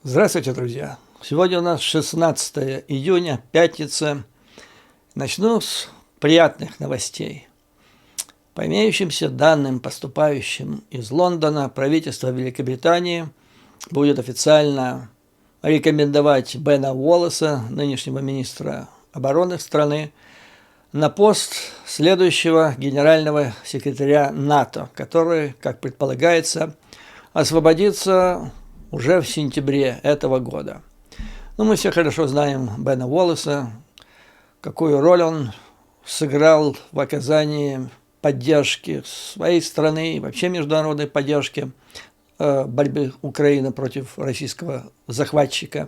Здравствуйте, друзья! Сегодня у нас 16 июня, пятница. Начну с приятных новостей. По имеющимся данным, поступающим из Лондона, правительство Великобритании будет официально рекомендовать Бена Уоллеса, нынешнего министра обороны страны, на пост следующего генерального секретаря НАТО, который, как предполагается, освободится уже в сентябре этого года. Мы все хорошо знаем Бена Уоллеса, какую роль он сыграл в оказании поддержки своей страны и вообще международной поддержки борьбы Украины против российского захватчика.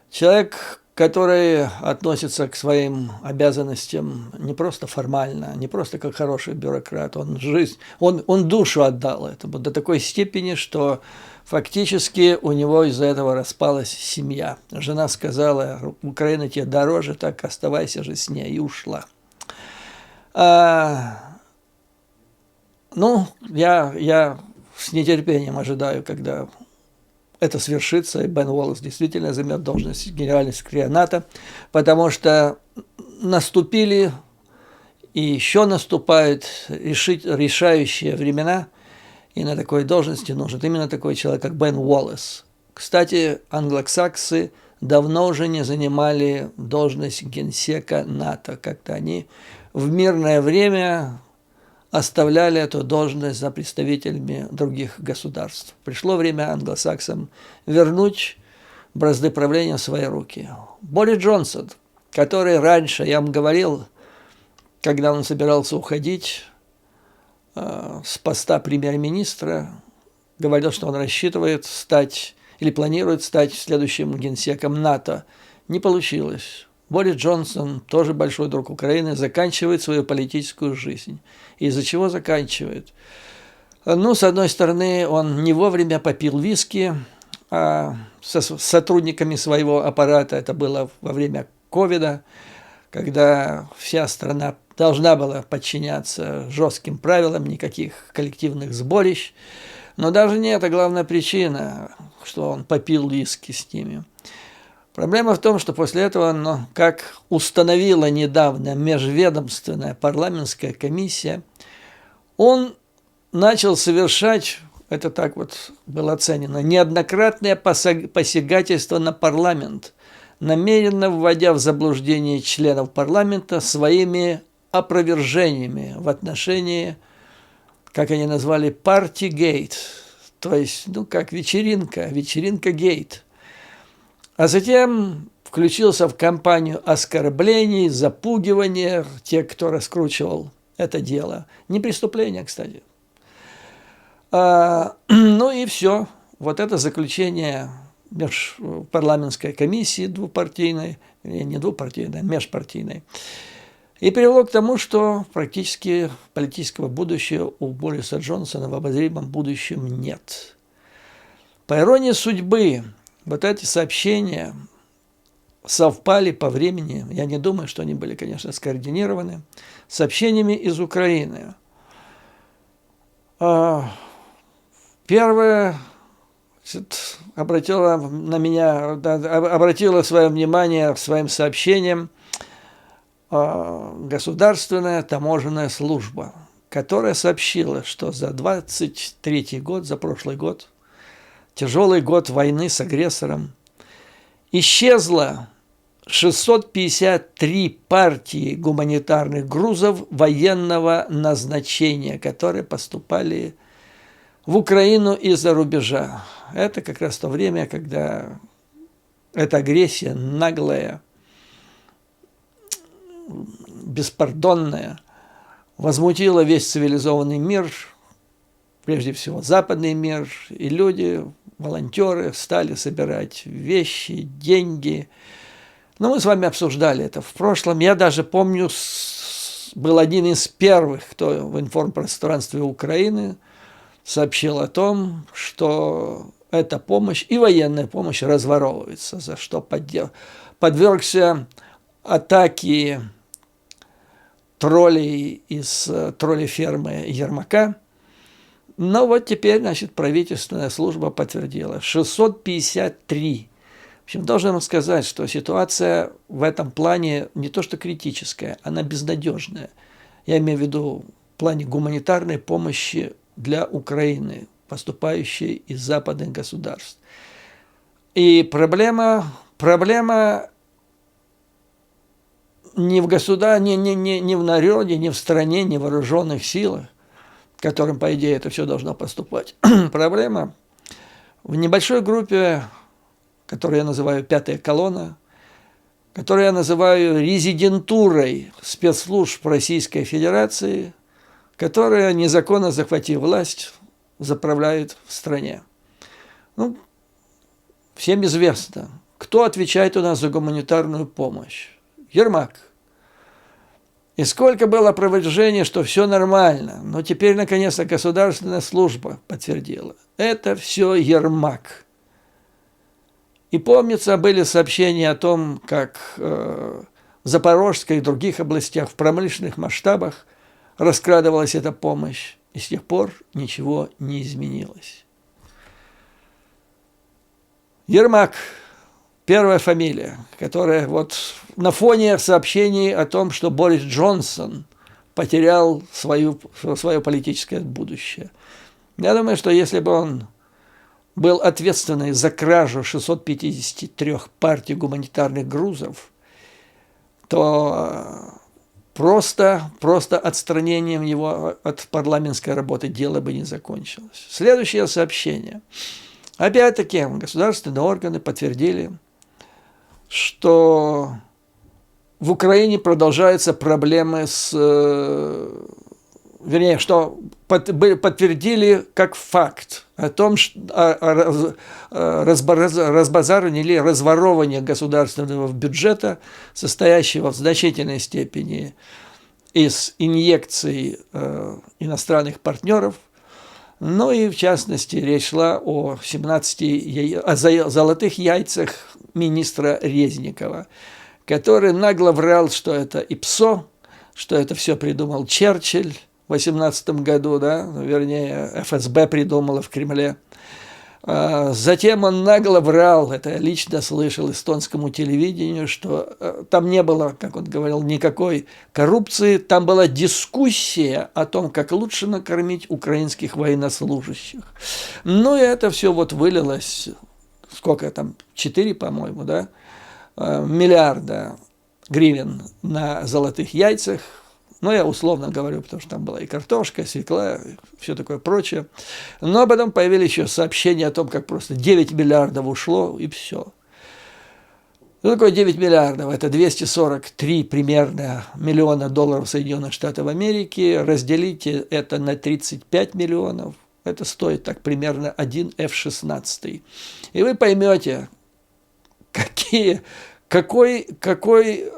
Человек, который относится к своим обязанностям не просто формально, не просто как хороший бюрократ, он душу отдал этому до такой степени, что фактически у него из-за этого распалась семья. Жена сказала: «Украина тебе дороже, так оставайся же с ней», и ушла. Я с нетерпением ожидаю, когда это свершится, и Бен Уоллес действительно займет должность генерального секретаря НАТО, потому что наступили и еще наступают решающие времена, и на такой должности нужен именно такой человек, как Бен Уоллес. Кстати, англосаксы давно уже не занимали должность генсека НАТО, как-то они в мирное время оставляли эту должность за представителями других государств. Пришло время англосаксам вернуть бразды правления в свои руки. Борис Джонсон, который раньше, я вам говорил, когда он собирался уходить с поста премьер-министра, говорил, что он рассчитывает стать или планирует стать следующим генсеком НАТО. Не получилось. Борис Джонсон, тоже большой друг Украины, заканчивает свою политическую жизнь. Из-за чего заканчивает? С одной стороны, он не вовремя попил виски со сотрудниками своего аппарата. Это было во время ковида, когда вся страна должна была подчиняться жестким правилам, никаких коллективных сборищ. Но даже не это главная причина, что он попил виски с ними. Проблема в том, что после этого, как установила недавно межведомственная парламентская комиссия, он начал совершать, это так вот было оценено, неоднократное посягательство на парламент, намеренно вводя в заблуждение членов парламента своими опровержениями в отношении, как они назвали, партигейт, то есть, как вечеринка-гейт. А затем включился в кампанию оскорблений, запугивания тех, кто раскручивал это дело. Не преступление, кстати. И все. Вот это заключение межпарламентской комиссии двупартийной, не двупартийной, а межпартийной, и привело к тому, что практически политического будущего у Бориса Джонсона в обозримом будущем нет. По иронии судьбы, вот эти сообщения совпали по времени, я не думаю, что они были, конечно, скоординированы, с сообщениями из Украины. Первое обратила свое внимание своим сообщением Государственная таможенная служба, которая сообщила, что за 23-й год, за прошлый год, тяжелый год войны с агрессором, исчезло 653 партии гуманитарных грузов военного назначения, которые поступали в Украину из-за рубежа. Это как раз то время, когда эта агрессия наглая, беспардонная возмутила весь цивилизованный мир, прежде всего западный мир, и люди, волонтеры, стали собирать вещи, деньги. Мы с вами обсуждали это в прошлом. Я даже помню, был один из первых, кто в информпространстве Украины сообщил о том, что эта помощь и военная помощь разворовывается, за что подвергся атаке троллей из троллей-фермы Ермака. Но вот теперь, значит, правительственная служба подтвердила. 653. В общем, должен вам сказать, что ситуация в этом плане не то что критическая, она безнадежная. Я имею в виду в плане гуманитарной помощи для Украины, поступающей из западных государств. И проблема не в государстве, не в народе, не в стране, не в вооруженных силах, которым, по идее, это все должно поступать. Проблема в небольшой группе, которую я называю «пятая колонна», которую я называю резидентурой спецслужб Российской Федерации, которая, незаконно захватив власть, заправляет в стране. Ну, всем известно, кто отвечает у нас за гуманитарную помощь. Ермак. И сколько было опровержений, что все нормально, но теперь, наконец-то, государственная служба подтвердила. Это все Ермак. И помнится, были сообщения о том, как в Запорожской и других областях в промышленных масштабах раскрадывалась эта помощь, и с тех пор ничего не изменилось. Ермак. Первая фамилия, которая вот на фоне сообщений о том, что Борис Джонсон потерял свое политическое будущее. Я думаю, что если бы он был ответственный за кражу 653 партий гуманитарных грузов, то просто отстранением его от парламентской работы дело бы не закончилось. Следующее сообщение. Опять-таки государственные органы подтвердили, что в Украине продолжаются проблемы что подтвердили как факт о том, что разбазаривание или разворовывание государственного бюджета, состоящего в значительной степени из инъекций иностранных партнеров. Ну и, в частности, речь шла о 17 золотых яйцах министра Резникова, который нагло врал, что это ИПСО, что это все придумал Черчилль в 18 году, да, вернее, ФСБ придумала в Кремле. Затем он нагло врал, это я лично слышал эстонскому телевидению, что там не было, как он говорил, никакой коррупции, там была дискуссия о том, как лучше накормить украинских военнослужащих. Ну и это все вот вылилось, сколько там, 4, по-моему, да, миллиарда гривен на золотых яйцах. Ну, я условно говорю, потому что там была и картошка, свекла, и все такое прочее. Но потом появились еще сообщения о том, как просто 9 миллиардов ушло, и все. Что такое 9 миллиардов? Это 243 примерно миллиона долларов Соединенных Штатов Америки. Разделите это на 35 миллионов. Это стоит так примерно 1 F-16. И вы поймете, какой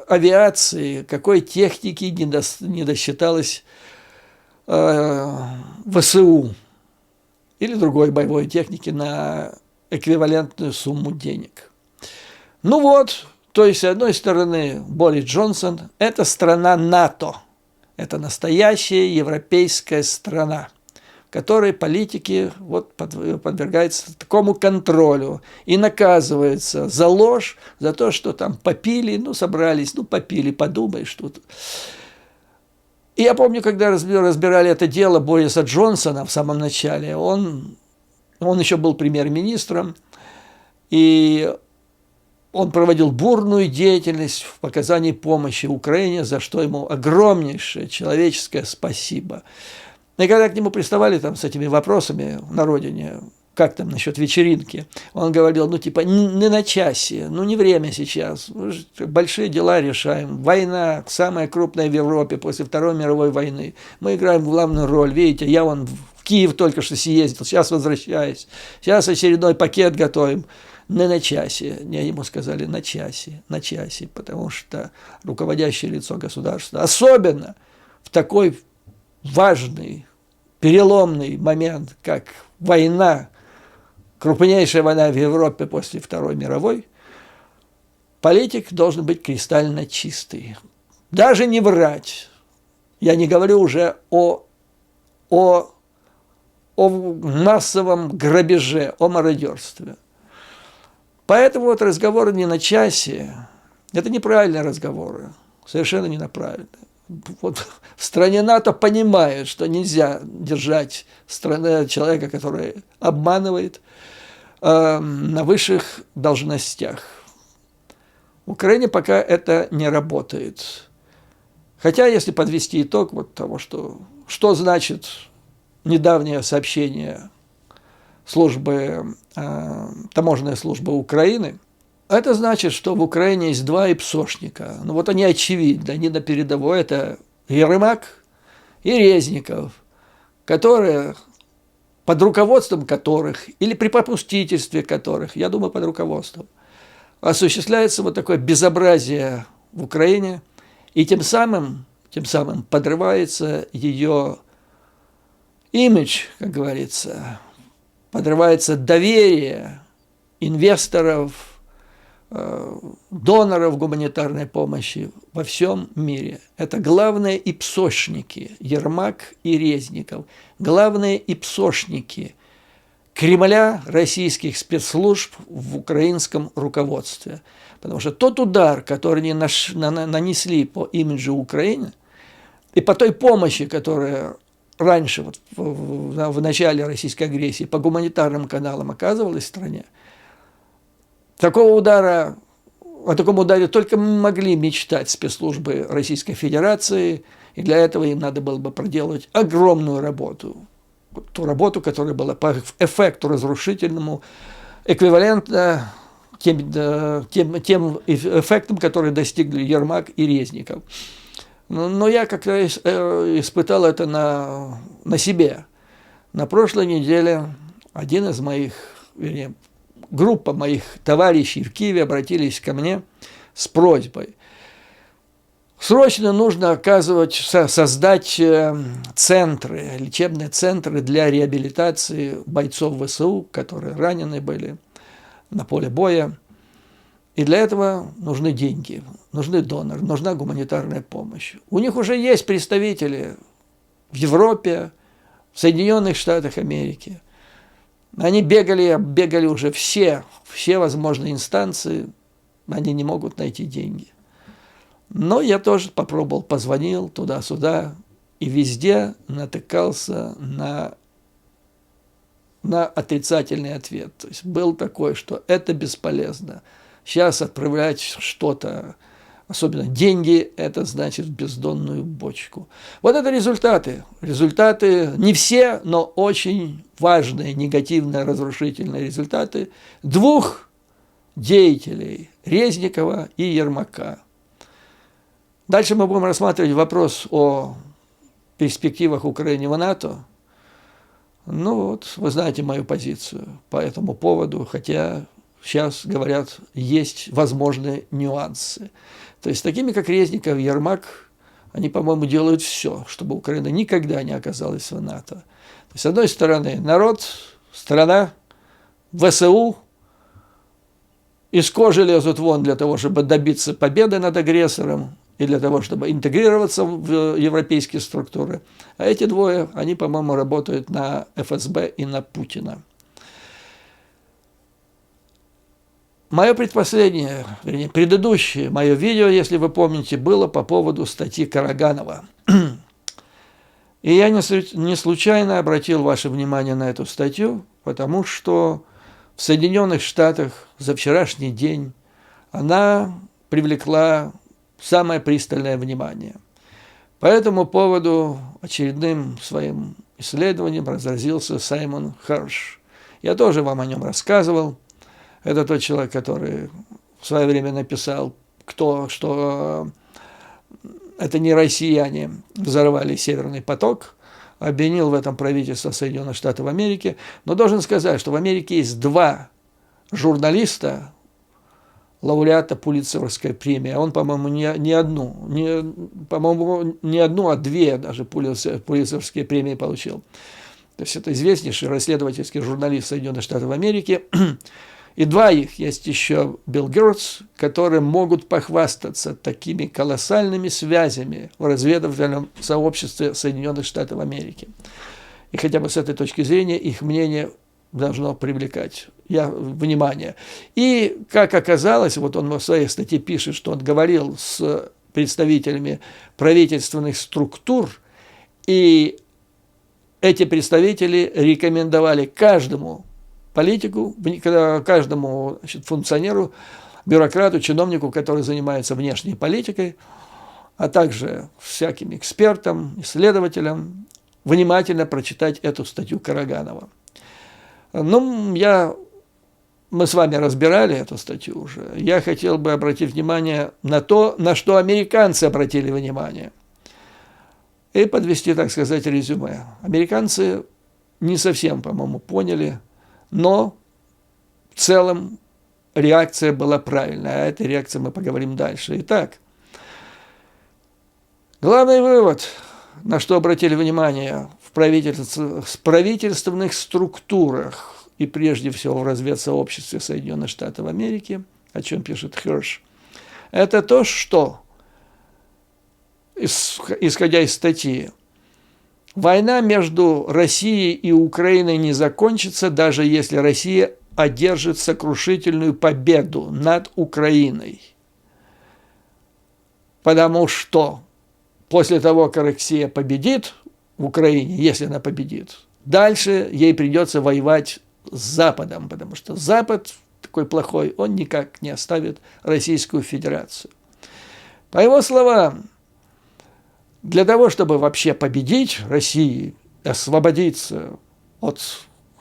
авиации, какой техники не досчиталось ВСУ или другой боевой техники на эквивалентную сумму денег. Ну вот, то есть, с одной стороны, Борис Джонсон – это страна НАТО, это настоящая европейская страна, в которой политики вот подвергаются такому контролю и наказываются за ложь, за то, что там попили, ну, собрались, ну, попили, подумаешь тут. И я помню, когда разбирали это дело Бориса Джонсона в самом начале, он еще был премьер-министром, и он проводил бурную деятельность в оказании помощи Украине, за что ему огромнейшее человеческое спасибо. И когда к нему приставали там с этими вопросами на родине, как там насчет вечеринки, он говорил, ну типа, не на часе, ну не время сейчас, большие дела решаем, война самая крупная в Европе после Второй мировой войны, мы играем главную роль, видите, я вон в Киев только что съездил, сейчас возвращаюсь, сейчас очередной пакет готовим. Не на часе, мне ему сказали на часе, потому что руководящее лицо государства, особенно в такой важный, переломный момент, как война, крупнейшая война в Европе после Второй мировой, политик должен быть кристально чистый. Даже не врать. Я не говорю уже о о массовом грабеже, о мародерстве. Поэтому вот разговоры не на часе, это неправильные разговоры, совершенно неправильные. Вот в стране НАТО понимают, что нельзя держать человека, который обманывает, на высших должностях. В Украине пока это не работает. Хотя, если подвести итог вот того, что значит недавнее сообщение таможенной службы Украины, это значит, что в Украине есть два ИПСОшника. Ну вот они очевидны, они на передовой. Это Ермак и Резников, которые, под руководством которых, или при попустительстве которых, я думаю, под руководством, осуществляется вот такое безобразие в Украине, и тем самым подрывается ее имидж, как говорится, подрывается доверие инвесторов, доноров гуманитарной помощи во всем мире. Это главные ИПСОшники, Ермак и Резников, главные ИПСОшники Кремля, российских спецслужб в украинском руководстве. Потому что тот удар, который они нанесли по имиджу Украины, и по той помощи, которая раньше, вот, в начале российской агрессии, по гуманитарным каналам оказывалась в стране, о таком ударе только могли мечтать спецслужбы Российской Федерации, и для этого им надо было бы проделать огромную работу. Ту работу, которая была по эффекту разрушительному, эквивалентна тем эффектам, которые достигли Ермак и Резников. Но я как-то испытал это на себе. На прошлой неделе один из моих, группа моих товарищей в Киеве обратились ко мне с просьбой. Срочно нужно создать центры, лечебные центры для реабилитации бойцов ВСУ, которые ранены были на поле боя. И для этого нужны деньги, нужны доноры, нужна гуманитарная помощь. У них уже есть представители в Европе, в Соединенных Штатах Америки. Они бегали уже все возможные инстанции, они не могут найти деньги. Но я тоже попробовал, позвонил туда-сюда, и везде натыкался на отрицательный ответ. То есть был такой, что это бесполезно. Сейчас отправлять что-то, особенно деньги, это значит в бездонную бочку. Вот это результаты. Результаты не все, но очень важные, негативные, разрушительные результаты двух деятелей, Резникова и Ермака. Дальше мы будем рассматривать вопрос о перспективах Украины в НАТО. Ну вот, вы знаете мою позицию по этому поводу, хотя сейчас, говорят, есть возможные нюансы. То есть такими, как Резников и Ермак, они, по-моему, делают все, чтобы Украина никогда не оказалась в НАТО. То есть, с одной стороны, народ, страна, ВСУ из кожи лезут вон для того, чтобы добиться победы над агрессором и для того, чтобы интегрироваться в европейские структуры. А эти двое, они, по-моему, работают на ФСБ и на Путина. Мое предпоследнее, вернее, предыдущее мое видео, если вы помните, было по поводу статьи Караганова. И я не случайно обратил ваше внимание на эту статью, потому что в Соединенных Штатах за вчерашний день она привлекла самое пристальное внимание. По этому поводу очередным своим исследованием разразился Саймон Херш. Я тоже вам о нем рассказывал. Это тот человек, который в свое время написал, что это не россияне взорвали Северный поток, обвинил в этом правительство Соединенных Штатов Америки. Но должен сказать, что в Америке есть два журналиста, лауреата Пулитцеровской премии. Он, по-моему, не одну, а две даже Пулитцеровские премии получил. То есть это известнейший расследовательский журналист Соединенных Штатов Америки. И два их, есть еще Билл Гёртс, которые могут похвастаться такими колоссальными связями в разведывательном сообществе Соединенных Штатов Америки. И хотя бы с этой точки зрения их мнение должно привлекать внимание. И, как оказалось, вот он в своей статье пишет, что он говорил с представителями правительственных структур, и эти представители рекомендовали каждому политику, каждому, значит, функционеру, бюрократу, чиновнику, который занимается внешней политикой, а также всяким экспертам, исследователям, внимательно прочитать эту статью Караганова. Ну, мы с вами разбирали эту статью уже. Я хотел бы обратить внимание на то, на что американцы обратили внимание. И подвести, так сказать, резюме. Американцы не совсем, по-моему, поняли, но в целом реакция была правильная. А этой реакции мы поговорим дальше. Итак, главный вывод, на что обратили внимание в правительственных структурах и прежде всего в разведсообществе Соединенных Штатов Америки, о чем пишет Херш, это то, что, исходя из статьи, война между Россией и Украиной не закончится, даже если Россия одержит сокрушительную победу над Украиной. Потому что после того, как Россия победит в Украине, если она победит, дальше ей придется воевать с Западом, потому что Запад такой плохой, он никак не оставит Российскую Федерацию. По его словам, для того, чтобы вообще победить Россию, освободиться от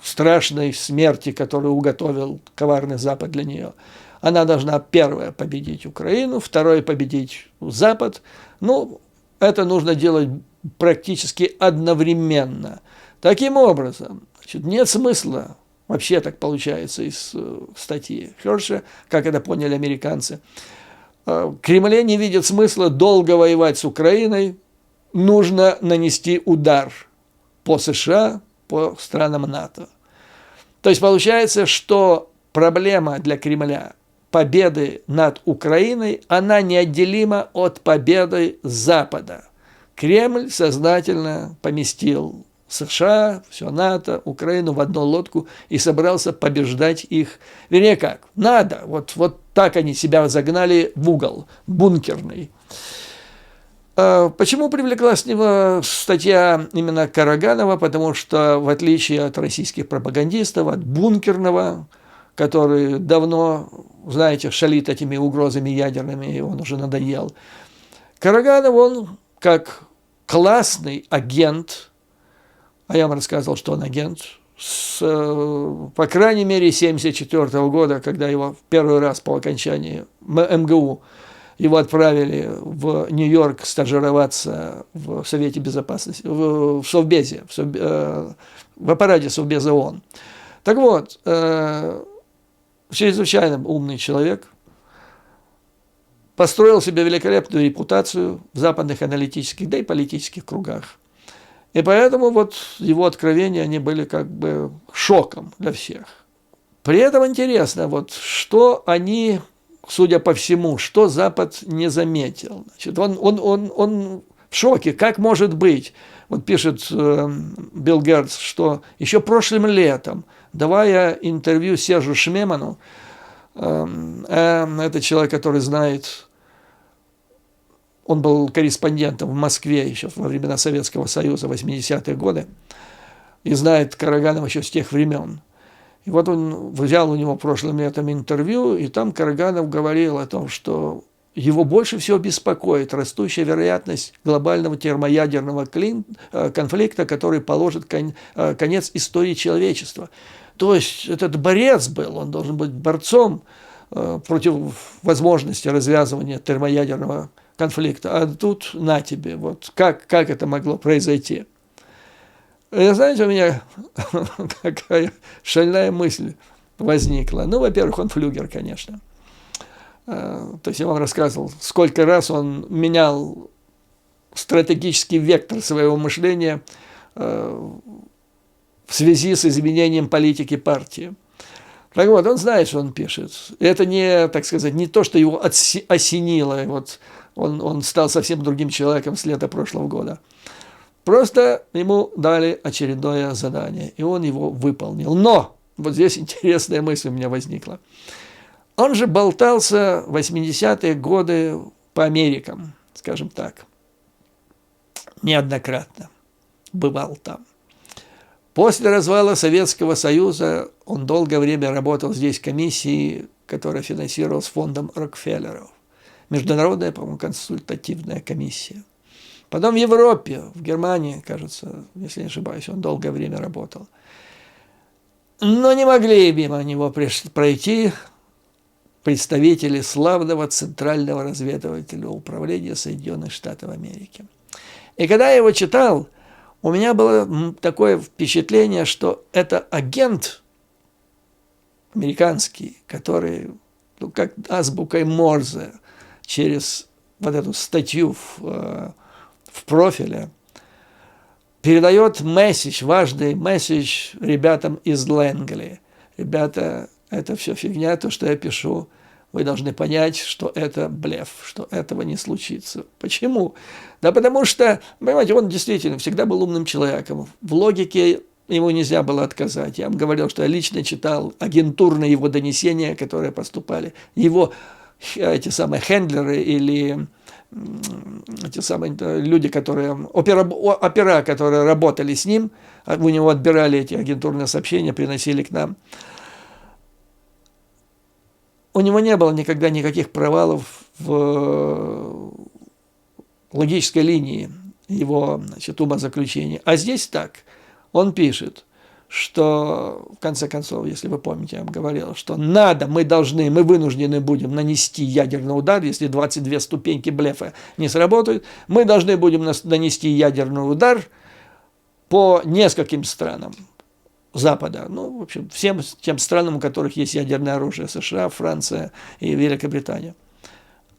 страшной смерти, которую уготовил коварный Запад для нее, она должна, первое, победить Украину, второе, победить Запад. Ну, это нужно делать практически одновременно. Таким образом, значит, нет смысла, вообще так получается из статьи Херша, как это поняли американцы. Кремль не видит смысла долго воевать с Украиной, нужно нанести удар по США, по странам НАТО. То есть получается, что проблема для Кремля победы над Украиной, она неотделима от победы Запада. Кремль сознательно поместил США, все НАТО, Украину в одну лодку и собрался побеждать их. Вернее, как? Надо. Вот так они себя загнали в угол, бункерный. Почему привлеклась статья именно Караганова? Потому что, в отличие от российских пропагандистов, от бункерного, который давно, знаете, шалит этими угрозами ядерными, и он уже надоел, Караганов, он как классный агент, а я вам рассказывал, что он агент, по крайней мере, 1974 года, когда его в первый раз по окончании МГУ его отправили в Нью-Йорк стажироваться в Совете Безопасности, в Совбезе, в аппарате Совбеза ООН. Так вот, чрезвычайно умный человек, построил себе великолепную репутацию в западных аналитических, да и политических кругах. И поэтому вот его откровения, они были как бы шоком для всех. При этом интересно, вот что они, судя по всему, что Запад не заметил. Значит, он в шоке. Как может быть? Вот пишет Билл Гертс, что еще прошлым летом, давая интервью Сержу Шмеману, это человек, который знает, он был корреспондентом в Москве еще во времена Советского Союза, 80-е годы, и знает Караганова еще с тех времен. И вот он взял у него прошлым летом интервью, и там Караганов говорил о том, что его больше всего беспокоит растущая вероятность глобального термоядерного конфликта, который положит конец истории человечества. То есть этот борец был, он должен быть борцом против возможности развязывания термоядерного конфликта. А тут на тебе, вот как это могло произойти? И, знаете, у меня такая шальная мысль возникла. Ну, во-первых, он флюгер, конечно. То есть я вам рассказывал, сколько раз он менял стратегический вектор своего мышления в связи с изменением политики партии. Так вот, он знает, что он пишет. Это не, так сказать, не то, что его осенило. Вот он стал совсем другим человеком с лета прошлого года. Просто ему дали очередное задание, и он его выполнил. Но вот здесь интересная мысль у меня возникла. Он же болтался в 80-е годы по Америкам, скажем так, неоднократно бывал там. После развала Советского Союза он долгое время работал здесь в комиссии, которая финансировалась фондом Рокфеллеров. Международная, по-моему, консультативная комиссия. Потом в Европе, в Германии, кажется, если не ошибаюсь, он долгое время работал. Но не могли мимо него пройти представители славного Центрального разведывательного управления Соединенных Штатов Америки. И когда я его читал, у меня было такое впечатление, что это агент американский, который, ну, как азбукой Морзе, через вот эту статью в профиле, передает важный месседж ребятам из Лэнгли. Ребята, это все фигня, то, что я пишу. Вы должны понять, что это блеф, что этого не случится. Почему? Да потому что, понимаете, он действительно всегда был умным человеком. В логике ему нельзя было отказать. Я вам говорил, что я лично читал агентурные его донесения, которые поступали. Его эти самые хендлеры или эти самые люди, опера, которые работали с ним, у него отбирали эти агентурные сообщения, приносили к нам. У него не было никогда никаких провалов в логической линии его, значит, умозаключения. А здесь так. Он пишет, что, в конце концов, если вы помните, я вам говорил, что мы вынуждены будем нанести ядерный удар, если 22 ступеньки блефа не сработают, мы должны будем нанести ядерный удар по нескольким странам Запада, ну, в общем, всем тем странам, у которых есть ядерное оружие, США, Франция и Великобритания.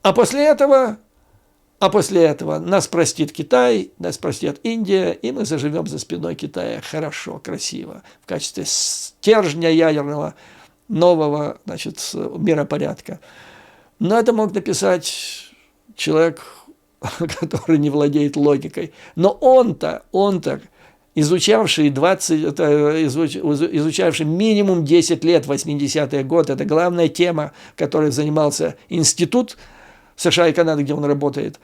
А после этого нас простит Китай, нас простит Индия, и мы заживем за спиной Китая хорошо, красиво, в качестве стержня ядерного нового, значит, миропорядка. Но это мог написать человек, который не владеет логикой. Но он-то, изучавший минимум 10 лет, 80-е годы, это главная тема, которой занимался институт США и Канады, где он работает,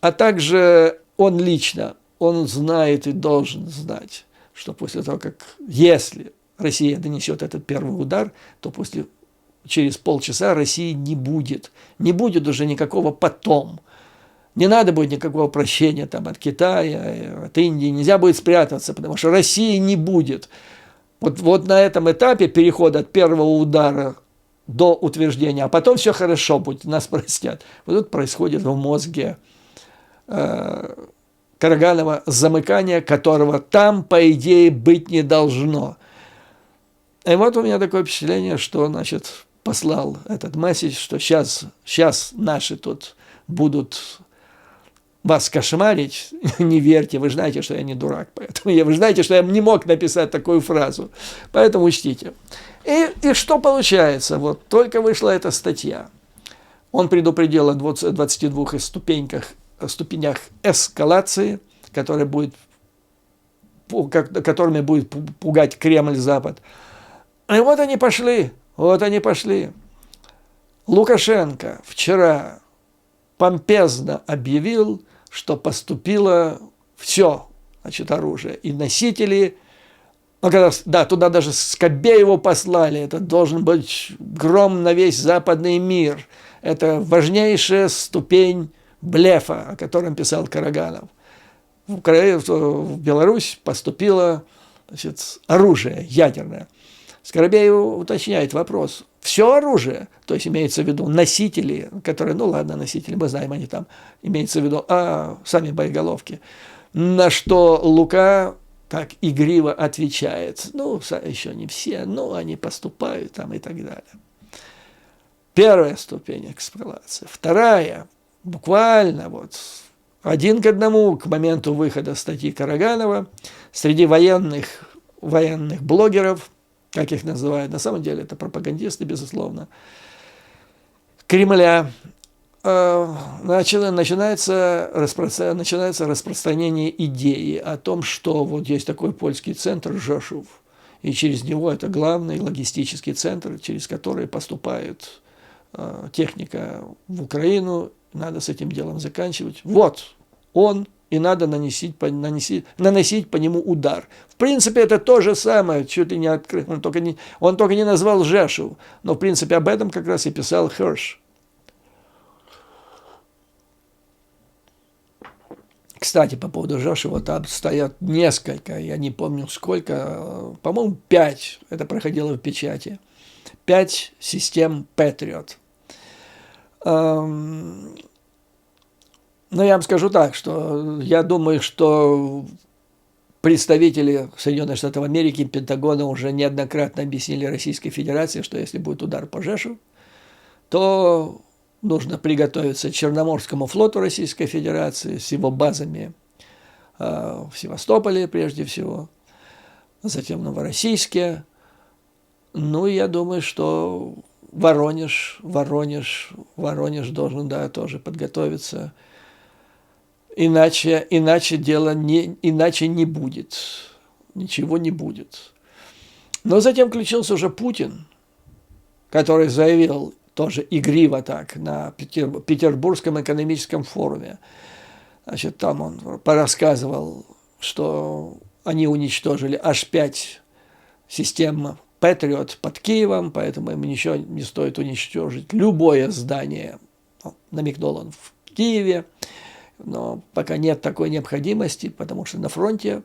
а также он лично, он знает и должен знать, что после того, если Россия донесет этот первый удар, то через полчаса России не будет уже никакого потом. Не надо будет никакого прощения там, от Китая, от Индии, нельзя будет спрятаться, потому что России не будет. Вот на этом этапе перехода от первого удара до утверждения, а потом все хорошо будет, нас простят. Вот тут происходит в мозге Караганова замыкание, которого там, по идее, быть не должно. И вот у меня такое впечатление, что, значит, послал этот месседж, что сейчас наши тут будут вас кошмарить, не верьте, вы знаете, что я не дурак, поэтому вы знаете, что я не мог написать такую фразу, поэтому учтите. И что получается? Вот только вышла эта статья. Он предупредил о 22 ступенях эскалации, которыми будет пугать Кремль-Запад. И вот они пошли. Лукашенко вчера помпезно объявил, что поступило все, значит, оружие. И носители, туда даже Скобееву послали, это должен быть гром на весь западный мир. Это важнейшая ступень блефа, о котором писал Караганов. В Беларусь поступило, значит, оружие ядерное. Скоробеев уточняет вопрос. Все оружие, то есть имеется в виду носители, которые, носители, мы знаем, они там, имеется в виду, сами боеголовки. На что Лука так игриво отвечает, еще не все, они поступают там и так далее. Первая ступень эскалации. Вторая, буквально 1 к 1 к моменту выхода статьи Караганова среди военных блогеров, как их называют, на самом деле это пропагандисты, безусловно, Кремля, начинается распространение идеи о том, что вот есть такой польский центр Rzeszów, и через него это главный логистический центр, через который поступает техника в Украину, надо с этим делом заканчивать. Вот он, и надо наносить по нему удар. В принципе, это то же самое, чуть ли не открыто, он только не назвал Rzeszów, но в принципе об этом как раз и писал Hirsch. Кстати, по поводу Rzeszowa, там стоят несколько, я не помню сколько, по-моему, 5, это проходило в печати, 5 систем Patriot. Но я вам скажу так, что я думаю, что представители Соединенных Штатов Америки, Пентагона уже неоднократно объяснили Российской Федерации, что если будет удар по Rzeszowu, то нужно приготовиться к Черноморскому флоту Российской Федерации с его базами в Севастополе прежде всего, затем в Новороссийске. Ну, я думаю, что Воронеж должен, да, тоже подготовиться. Иначе не будет. Ничего не будет. Но затем включился уже Путин, который заявил тоже игриво так на Петербургском экономическом форуме. Значит, там он порассказывал, что они уничтожили аж 5 систем Patriot под Киевом, поэтому им ничего не стоит уничтожить любое здание. Намекнул он в Киеве, но пока нет такой необходимости, потому что на фронте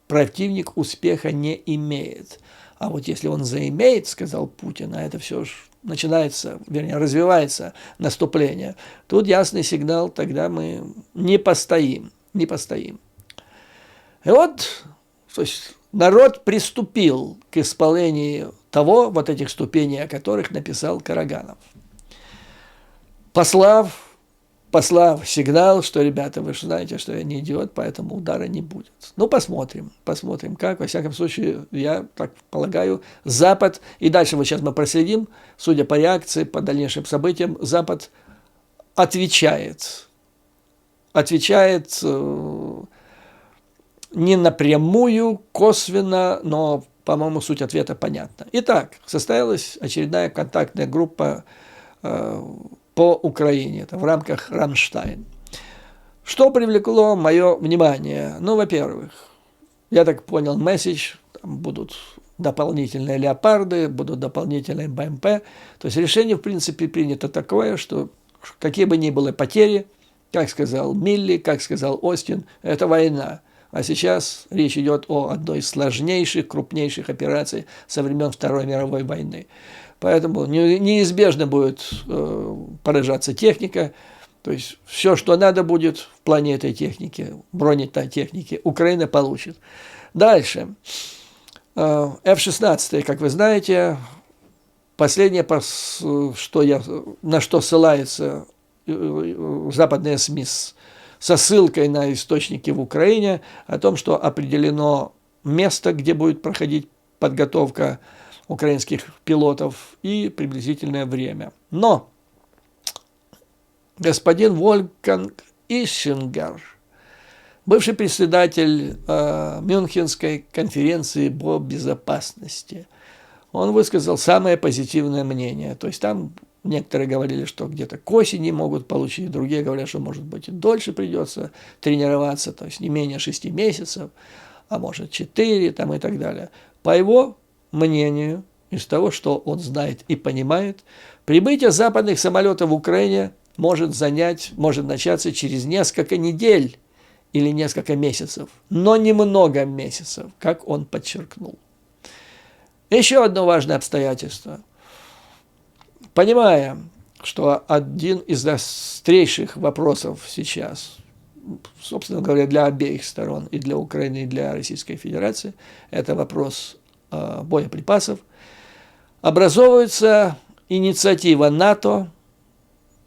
противник успеха не имеет. А вот если он заимеет, сказал Путин, а это все начинается, вернее, развивается наступление, тут ясный сигнал, тогда мы не постоим. И вот, то есть, народ приступил к исполнению вот этих ступеней, о которых написал Караганов. Послав сигнал, что, ребята, вы же знаете, что я не идиот, поэтому удара не будет. Ну, посмотрим как. Во всяком случае, я так полагаю, Запад, и дальше вот сейчас мы проследим, судя по реакции, по дальнейшим событиям, Запад отвечает не напрямую, косвенно, но, по-моему, суть ответа понятна. Итак, состоялась очередная контактная группа по Украине, это в рамках Рамштайн. Что привлекло мое внимание? Ну, во-первых, я так понял месседж, там будут дополнительные леопарды, будут дополнительные БМП. То есть решение, в принципе, принято такое, что какие бы ни были потери, как сказал Милли, как сказал Остин, это война. А сейчас речь идет о одной из сложнейших, крупнейших операций со времен Второй мировой войны. Поэтому неизбежно будет поражаться техника. То есть все, что надо будет в плане этой техники, бронетехники, Украина получит. Дальше. F-16, как вы знаете, последнее, на что ссылаются западные СМИ со ссылкой на источники в Украине, о том, что определено место, где будет проходить подготовка украинских пилотов и приблизительное время. Но господин Вольфганг Ишингер, бывший председатель Мюнхенской конференции по безопасности, он высказал самое позитивное мнение. То есть там некоторые говорили, что где-то к осени могут получить, другие говорят, что, может быть, и дольше придется тренироваться, то есть не менее 6 месяцев, а может 4 там, и так далее. По его мнению, из того, что он знает и понимает, прибытие западных самолетов в Украине может начаться через несколько недель или несколько месяцев, но немного месяцев, как он подчеркнул. Еще одно важное обстоятельство. Понимая, что один из острейших вопросов сейчас, собственно говоря, для обеих сторон, и для Украины, и для Российской Федерации, это вопрос боеприпасов, образовывается инициатива НАТО,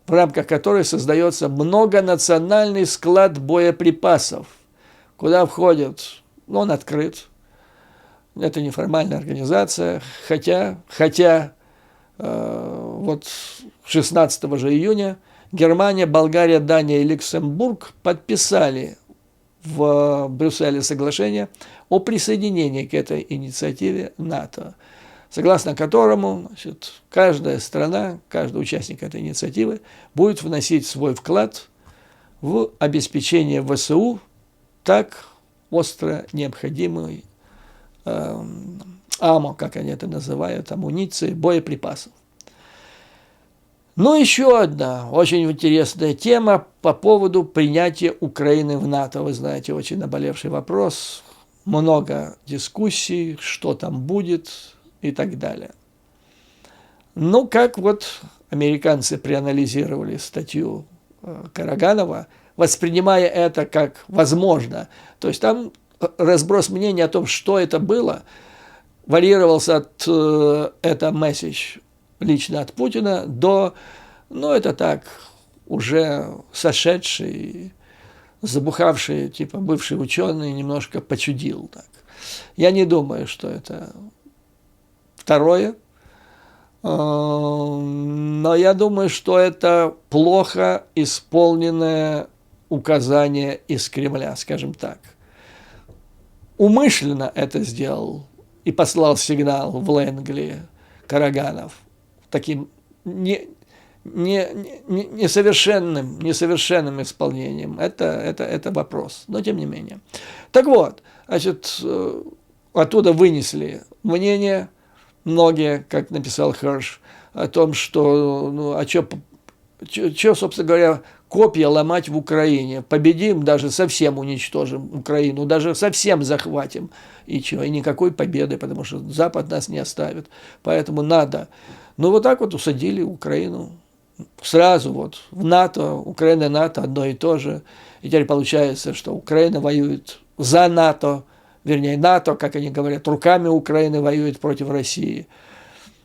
в рамках которой создается многонациональный склад боеприпасов, куда входят, он открыт, это неформальная организация, хотя вот 16 же июня Германия, Болгария, Дания и Люксембург подписали в Брюсселе соглашение о присоединении к этой инициативе НАТО, согласно которому, значит, каждая страна, каждый участник этой инициативы будет вносить свой вклад в обеспечение ВСУ так остро необходимой АМО, как они это называют, амуниции, боеприпасов. Ну, еще одна очень интересная тема по поводу принятия Украины в НАТО. Вы знаете, очень наболевший вопрос, много дискуссий, что там будет и так далее. Ну, как вот американцы проанализировали статью Караганова, воспринимая это как возможно. То есть там разброс мнений о том, что это было, варьировался от это месседж лично от Путина до, ну, это так, уже сошедший, забухавший, типа бывший ученый, немножко почудил так. Я не думаю, что это второе, но я думаю, что это плохо исполненное указание из Кремля, скажем так. Умышленно это сделал и послал сигнал в Лэнгли Караганов таким несовершенным исполнением. Это вопрос, но тем не менее. Так вот, значит, оттуда вынесли мнение многие, как написал Херш, о том, что, ну, а что, собственно говоря, копья ломать в Украине. Победим, даже совсем уничтожим Украину, даже совсем захватим. И чего? И никакой победы, потому что Запад нас не оставит. Поэтому надо. Ну, вот так вот усадили Украину. Сразу вот в НАТО, Украина и НАТО одно и то же. И теперь получается, что Украина воюет за НАТО, вернее, НАТО, как они говорят, руками Украины воюет против России.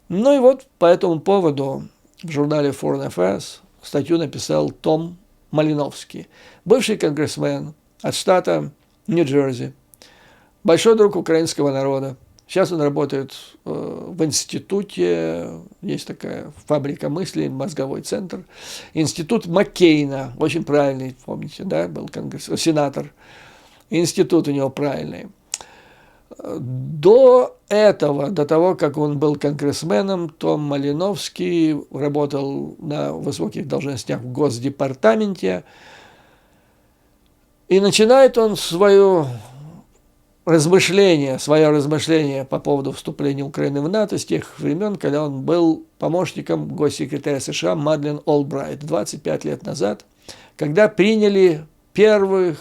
Ну и вот по этому поводу в журнале Foreign Affairs статью написал Том Малиновский, бывший конгрессмен от штата Нью-Джерси, большой друг украинского народа. Сейчас он работает в институте, есть такая фабрика мыслей, мозговой центр, институт Маккейна, очень правильный, помните, да, был сенатор, институт у него правильный. До этого, до того, как он был конгрессменом, Том Малиновский работал на высоких должностях в Госдепартаменте, и начинает он свое размышление по поводу вступления Украины в НАТО с тех времен, когда он был помощником госсекретаря США Мадлен Олбрайт 25 лет назад, когда приняли первые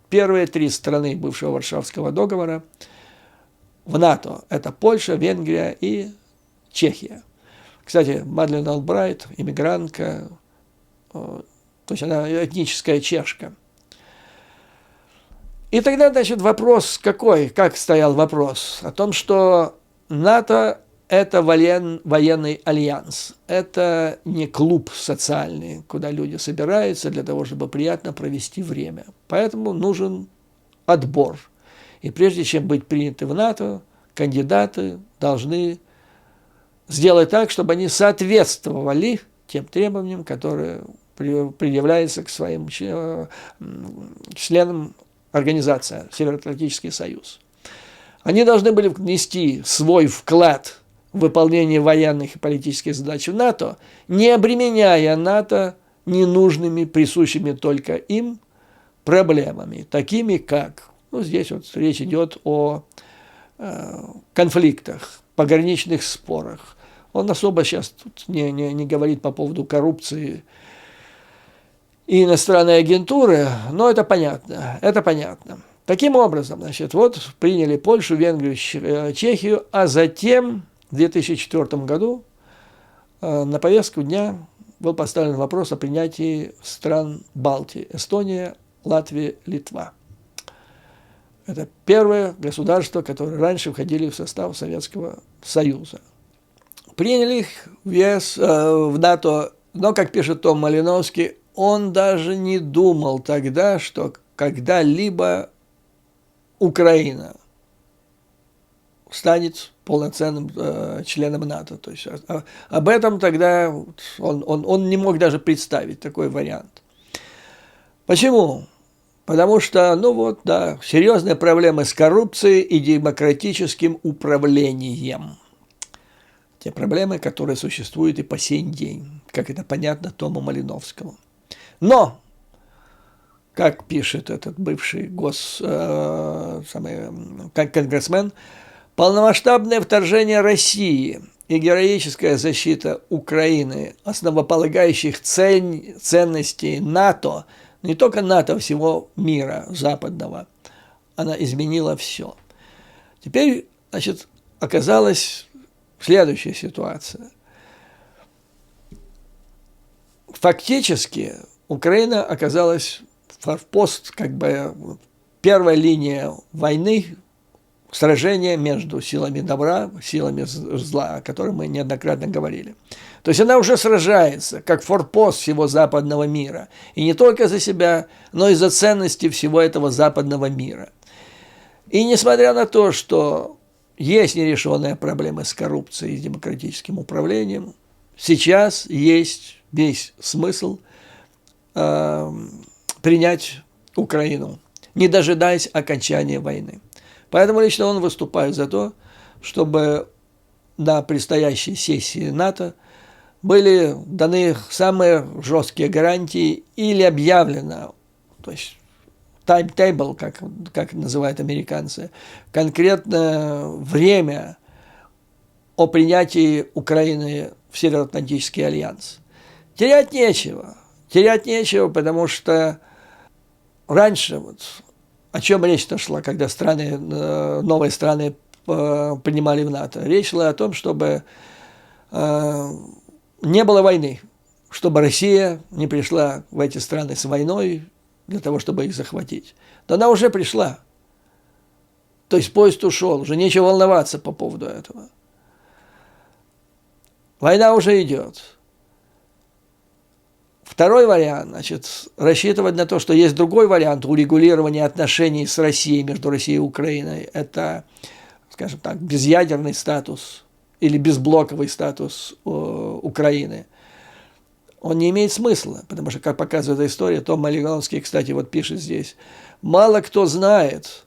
3 страны бывшего Варшавского договора в НАТО. Это Польша, Венгрия и Чехия. Кстати, Мадлен Олбрайт, иммигрантка, то есть она этническая чешка. И тогда, значит, вопрос какой? Как стоял вопрос? О том, что НАТО – это военный альянс. Это не клуб социальный, куда люди собираются для того, чтобы приятно провести время. Поэтому нужен отбор. И прежде чем быть приняты в НАТО, кандидаты должны сделать так, чтобы они соответствовали тем требованиям, которые предъявляются к своим членам организации Североатлантический союз. Они должны были внести свой вклад в выполнение военных и политических задач в НАТО, не обременяя НАТО ненужными, присущими только им проблемами, такими как, ну, здесь вот речь идет о конфликтах, пограничных спорах. Он особо сейчас тут не говорит по поводу коррупции и иностранной агентуры, но это понятно, Таким образом, значит, вот приняли Польшу, Венгрию, Чехию, а затем в 2004 году на повестку дня был поставлен вопрос о принятии стран Балтии: Эстония, Латвия, Литва. Это первое государство, которые раньше входили в состав Советского Союза. Приняли их в ЕС, в НАТО, но, как пишет Том Малиновский, он даже не думал тогда, что когда-либо Украина станет полноценным членом НАТО. То есть об этом тогда он не мог даже представить такой вариант. Почему? Потому что, серьезные проблемы с коррупцией и демократическим управлением. Те проблемы, которые существуют и по сей день, как это понятно Тому Малиновскому. Но, как пишет этот бывший конгрессмен, полномасштабное вторжение России и героическая защита Украины, основополагающих ценностей НАТО, не только НАТО, всего мира западного, она изменила все. Теперь, оказалась следующая ситуация. Фактически Украина оказалась форпост, первая линия войны, сражения между силами добра, силами зла, о котором мы неоднократно говорили. То есть она уже сражается, как форпост всего западного мира. И не только за себя, но и за ценности всего этого западного мира. И несмотря на то, что есть нерешенные проблемы с коррупцией и демократическим управлением, сейчас есть весь смысл принять Украину, не дожидаясь окончания войны. Поэтому лично он выступает за то, чтобы на предстоящей сессии НАТО были даны самые жесткие гарантии или объявлено, то есть таймтейбл, как называют американцы, конкретное время о принятии Украины в Североатлантический альянс. Терять нечего, потому что раньше, о чем речь-то шла, когда новые страны принимали в НАТО? Речь шла о том, чтобы не было войны, чтобы Россия не пришла в эти страны с войной для того, чтобы их захватить. Но она уже пришла. То есть поезд ушел, уже нечего волноваться по поводу этого. Война уже идет. Второй вариант, рассчитывать на то, что есть другой вариант урегулирования отношений с Россией, между Россией и Украиной, это, скажем так, безъядерный статус или безблоковый статус Украины. Он не имеет смысла, потому что, как показывает эта история, Том Малиновский, кстати, пишет здесь, мало кто знает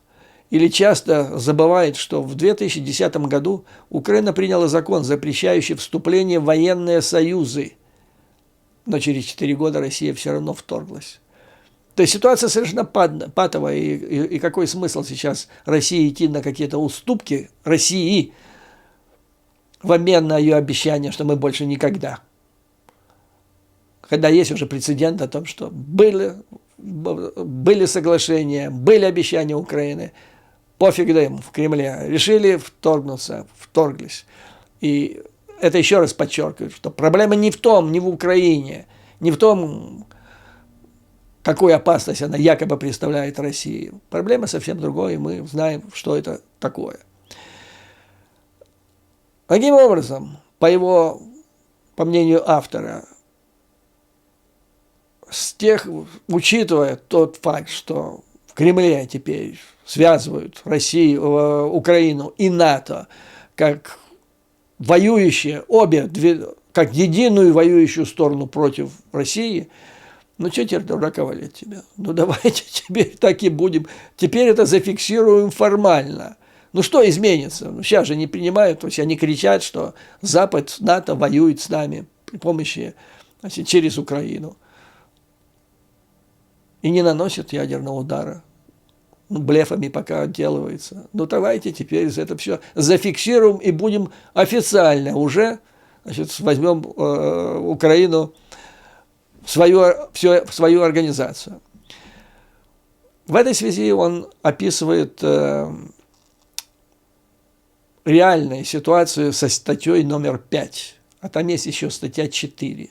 или часто забывает, что в 2010 году Украина приняла закон, запрещающий вступление в военные союзы, но через 4 года Россия все равно вторглась. То есть ситуация совершенно патовая, и какой смысл сейчас России идти на какие-то уступки России в обмен на ее обещание, что мы больше никогда. Когда есть уже прецедент о том, что были соглашения, были обещания Украины, пофиг да им в Кремле, решили вторгнуться, вторглись. И это еще раз подчеркивает, что проблема не в Украине, не в том, какую опасность она якобы представляет России. Проблема совсем другая, и мы знаем, что это такое. Таким образом, по мнению автора, учитывая тот факт, что в Кремле теперь связывают Россию, Украину и НАТО как воюющие, как единую воюющую сторону против России, что теперь дурака валять тебя? Давайте теперь так и будем. Теперь это зафиксируем формально. Что изменится? Сейчас же не принимают, то есть они кричат, что Запад, НАТО воюет с нами при помощи, через Украину. И не наносят ядерного удара. Блефами пока отделывается. Давайте теперь это все зафиксируем и будем официально уже, возьмем Украину в свою организацию. В этой связи он описывает реальную ситуацию со статьей номер 5, а там есть еще статья 4,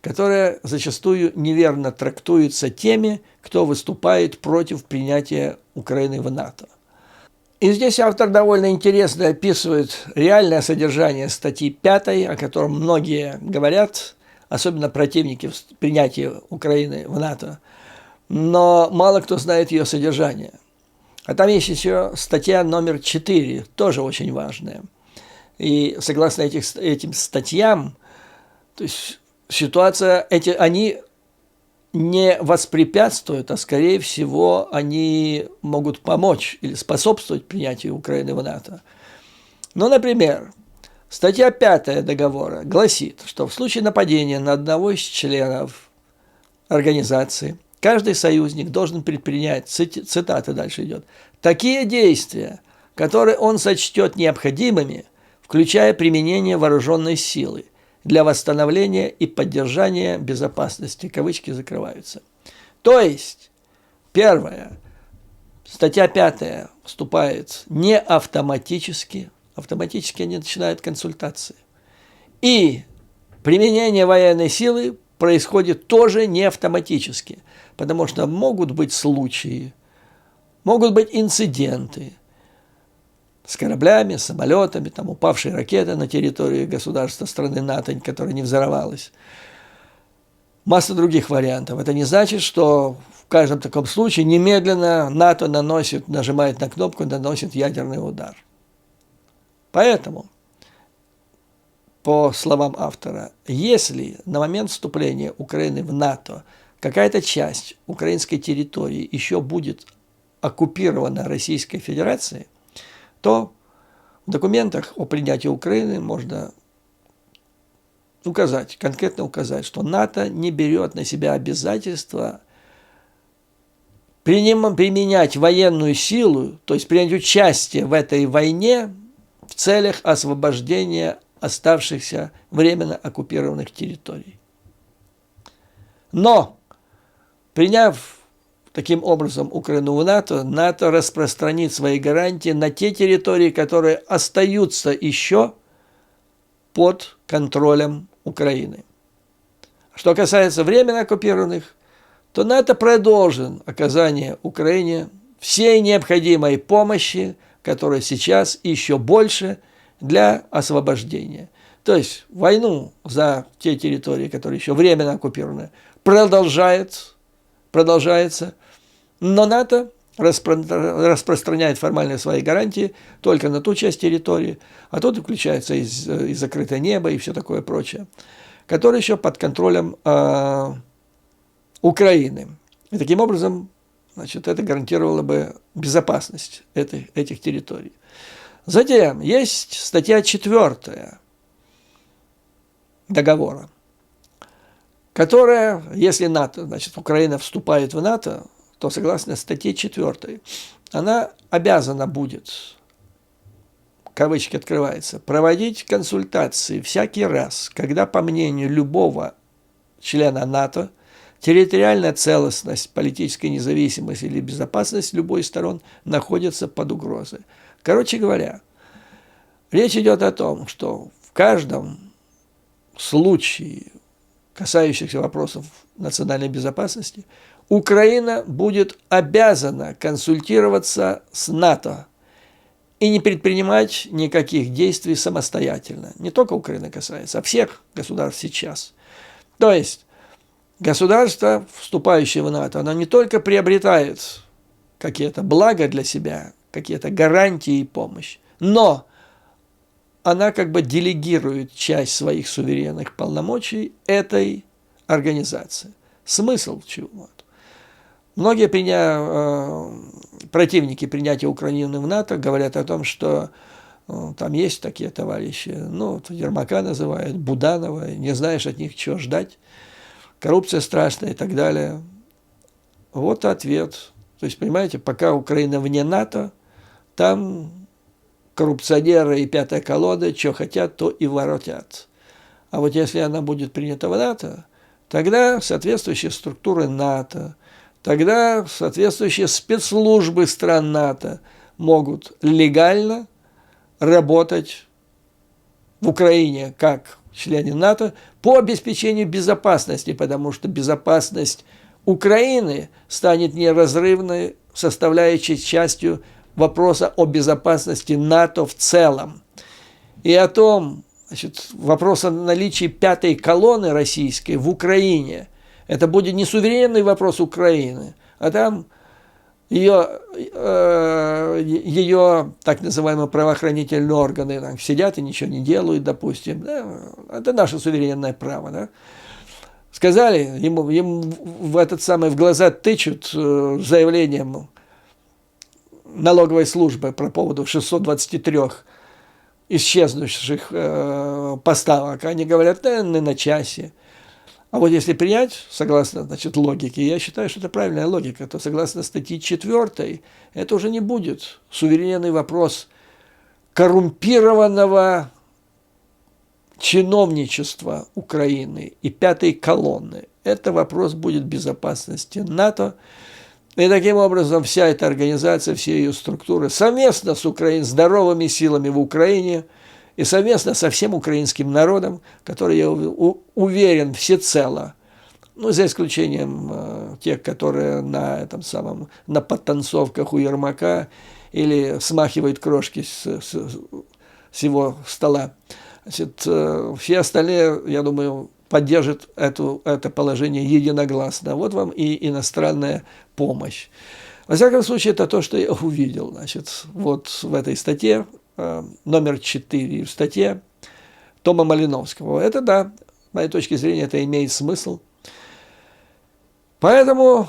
которая зачастую неверно трактуется теми, кто выступает против принятия Украины в НАТО. И здесь автор довольно интересно описывает реальное содержание статьи 5, о котором многие говорят, особенно противники принятия Украины в НАТО, но мало кто знает ее содержание. А там есть еще статья номер 4, тоже очень важная. И согласно этим статьям, то есть ситуация, они не воспрепятствуют, а скорее всего они могут помочь или способствовать принятию Украины в НАТО. Ну, например, статья 5 договора гласит, что в случае нападения на одного из членов организации каждый союзник должен предпринять, цитата дальше идет, такие действия, которые он сочтет необходимыми, включая применение вооруженной силы, для восстановления и поддержания безопасности. Кавычки закрываются. То есть, первое, статья 5 вступает не автоматически, автоматически они начинают консультации. И применение военной силы происходит тоже не автоматически, потому что могут быть случаи, могут быть инциденты, с кораблями, самолетами, там упавшие ракеты на территории государства страны НАТО, которая не взорвалась. Масса других вариантов. Это не значит, что в каждом таком случае немедленно НАТО нажимает на кнопку, наносит ядерный удар. Поэтому, по словам автора, если на момент вступления Украины в НАТО какая-то часть украинской территории еще будет оккупирована Российской Федерацией, то в документах о принятии Украины можно конкретно указать, что НАТО не берет на себя обязательства применять военную силу, то есть принять участие в этой войне в целях освобождения оставшихся временно оккупированных территорий. Но, приняв таким образом Украину в НАТО, НАТО распространит свои гарантии на те территории, которые остаются еще под контролем Украины. Что касается временно оккупированных, то НАТО продолжит оказание Украине всей необходимой помощи, которая сейчас еще больше для освобождения. То есть войну за те территории, которые еще временно оккупированы, продолжается, но НАТО распространяет формальные свои гарантии только на ту часть территории, а тут включается и закрытое небо, и все такое прочее, которое еще под контролем Украины. И таким образом, значит, это гарантировало бы безопасность этих территорий. Затем есть статья 4 договора, которая, если НАТО, значит, Украина вступает в НАТО, то, согласно статье 4, она обязана будет, кавычки открываются, проводить консультации всякий раз, когда, по мнению любого члена НАТО, территориальная целостность, политическая независимость или безопасность любой из сторон находятся под угрозой. Короче говоря, речь идет о том, что в каждом случае, касающихся вопросов национальной безопасности, Украина будет обязана консультироваться с НАТО и не предпринимать никаких действий самостоятельно. Не только Украины касается, а всех государств сейчас. То есть государство, вступающее в НАТО, оно не только приобретает какие-то блага для себя, какие-то гарантии и помощь, но она как бы делегирует часть своих суверенных полномочий этой организации. Смысл чего? Многие противники принятия Украины в НАТО говорят о том, что там есть такие товарищи, Ермака называют, Буданова, не знаешь от них, чего ждать, коррупция страшная и так далее. Вот ответ. То есть, понимаете, пока Украина вне НАТО, там коррупционеры и пятая колода, что хотят, то и воротят. А вот если она будет принята в НАТО, тогда соответствующие структуры НАТО, тогда соответствующие спецслужбы стран НАТО могут легально работать в Украине как члены НАТО по обеспечению безопасности, потому что безопасность Украины станет неразрывной составляющей частью вопроса о безопасности НАТО в целом. И о том, вопрос о наличии пятой колонны российской в Украине, это будет не суверенный вопрос Украины, а там ее так называемые правоохранительные органы там сидят и ничего не делают, допустим. Да, это наше суверенное право. Да. Сказали, ему в этот самый в глаза тычут заявлением налоговой службы по поводу 623 исчезнувших поставок. Они говорят, да, на часе. А вот если принять, согласно, значит, логике, я считаю, что это правильная логика, то согласно статье 4, это уже не будет суверенный вопрос коррумпированного чиновничества Украины и пятой колонны. Это вопрос будет безопасности НАТО. И таким образом вся эта организация, все ее структуры совместно с здоровыми силами в Украине и совместно со всем украинским народом, который, я уверен, всецело, ну, за исключением тех, которые на подтанцовках у Ермака или смахивают крошки с его стола. Значит, все остальные, я думаю, поддержат это положение единогласно. Вот вам и иностранная помощь. Во всяком случае, это то, что я увидел. Значит, вот в этой статье, номер 4 в статье Тома Малиновского. Это, да, с моей точки зрения, это имеет смысл. Поэтому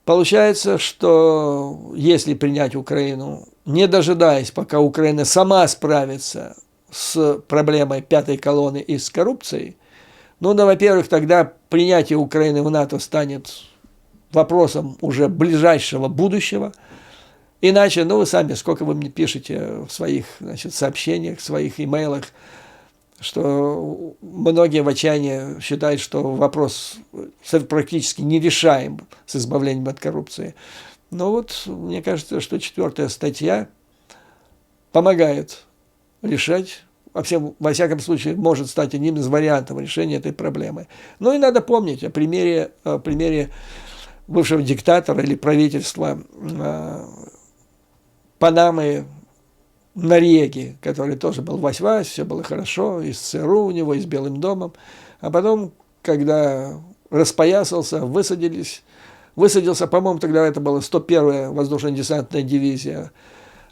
получается, что если принять Украину, не дожидаясь, пока Украина сама справится с проблемой пятой колонны и с коррупцией, ну, да, во-первых, тогда принятие Украины в НАТО станет вопросом уже ближайшего будущего. Иначе, ну, вы сами, сколько вы мне пишете в своих, значит, сообщениях, в своих имейлах, что многие в отчаянии считают, что вопрос практически нерешаем с избавлением от коррупции. Но вот мне кажется, что 4 статья помогает решать, во всяком случае, может стать одним из вариантов решения этой проблемы. Ну и надо помнить о примере бывшего диктатора или правительства Панамы Норьеги, который тоже был вась-вась, все было хорошо, и с ЦРУ у него, и с Белым домом. А потом, когда распоясался, высадился, по-моему, тогда это была 101-я воздушно-десантная дивизия,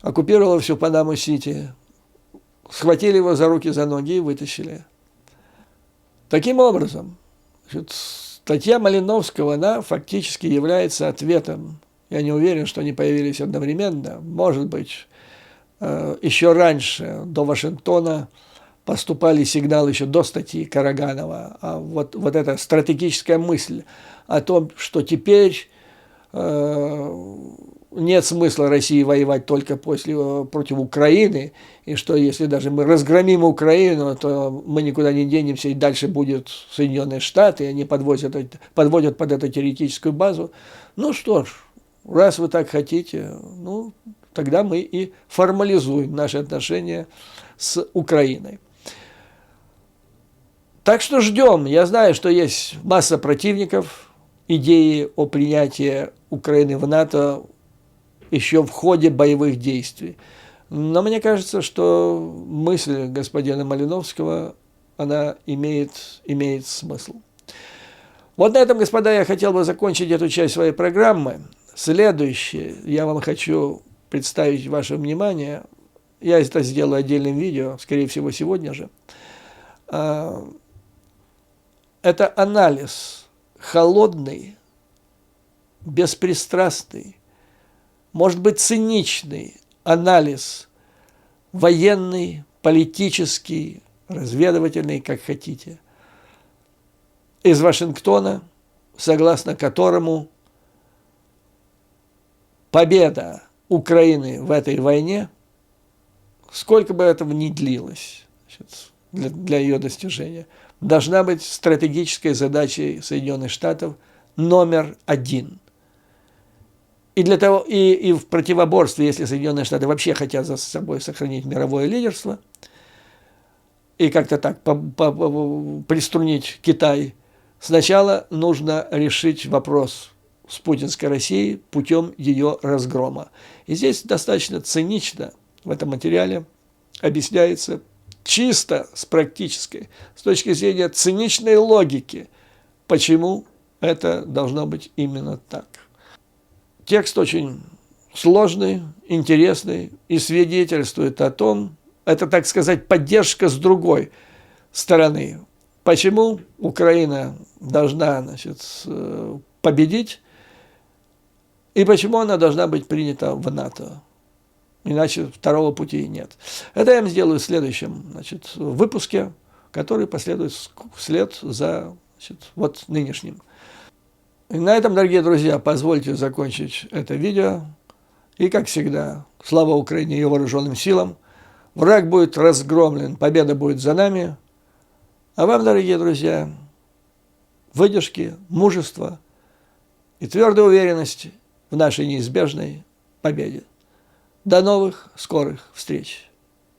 оккупировала всю Панаму-Сити, схватили его за руки, за ноги и вытащили. Таким образом, статья Малиновского, она фактически является ответом. Я не уверен, что они появились одновременно. Может быть, еще раньше до Вашингтона поступали сигналы еще до статьи Караганова. А вот эта стратегическая мысль о том, что теперь нет смысла России воевать только против Украины, и что если даже мы разгромим Украину, то мы никуда не денемся, и дальше будут Соединенные Штаты, и они подводят под эту теоретическую базу. Ну что ж, раз вы так хотите, ну, тогда мы и формализуем наши отношения с Украиной. Так что ждем. Я знаю, что есть масса противников идеи о принятии Украины в НАТО еще в ходе боевых действий. Но мне кажется, что мысль господина Малиновского, она имеет смысл. Вот на этом, господа, я хотел бы закончить эту часть своей программы. Следующее я вам хочу представить ваше внимание. Я это сделаю отдельным видео, скорее всего, сегодня же. Это анализ холодный, беспристрастный, может быть, циничный анализ военный, политический, разведывательный, как хотите, из Вашингтона, согласно которому победа Украины в этой войне, сколько бы этого ни длилось, для ее достижения, должна быть стратегической задачей Соединенных Штатов номер 1. И для того, и в противоборстве, если Соединенные Штаты вообще хотят за собой сохранить мировое лидерство и как-то так приструнить Китай, сначала нужно решить вопрос с путинской Россией путем ее разгрома. И здесь достаточно цинично в этом материале объясняется чисто с практической, с точки зрения циничной логики, почему это должно быть именно так. Текст очень сложный, интересный и свидетельствует о том, это, так сказать, поддержка с другой стороны. Почему Украина должна, значит, победить и почему она должна быть принята в НАТО. Иначе второго пути нет. Это я им сделаю в следующем, значит, выпуске, который последует вслед за, значит, вот нынешним. И на этом, дорогие друзья, позвольте закончить это видео. И, как всегда, слава Украине и вооруженным силам. Враг будет разгромлен, победа будет за нами. А вам, дорогие друзья, выдержки, мужества и твердой уверенности в нашей неизбежной победе. До новых скорых встреч!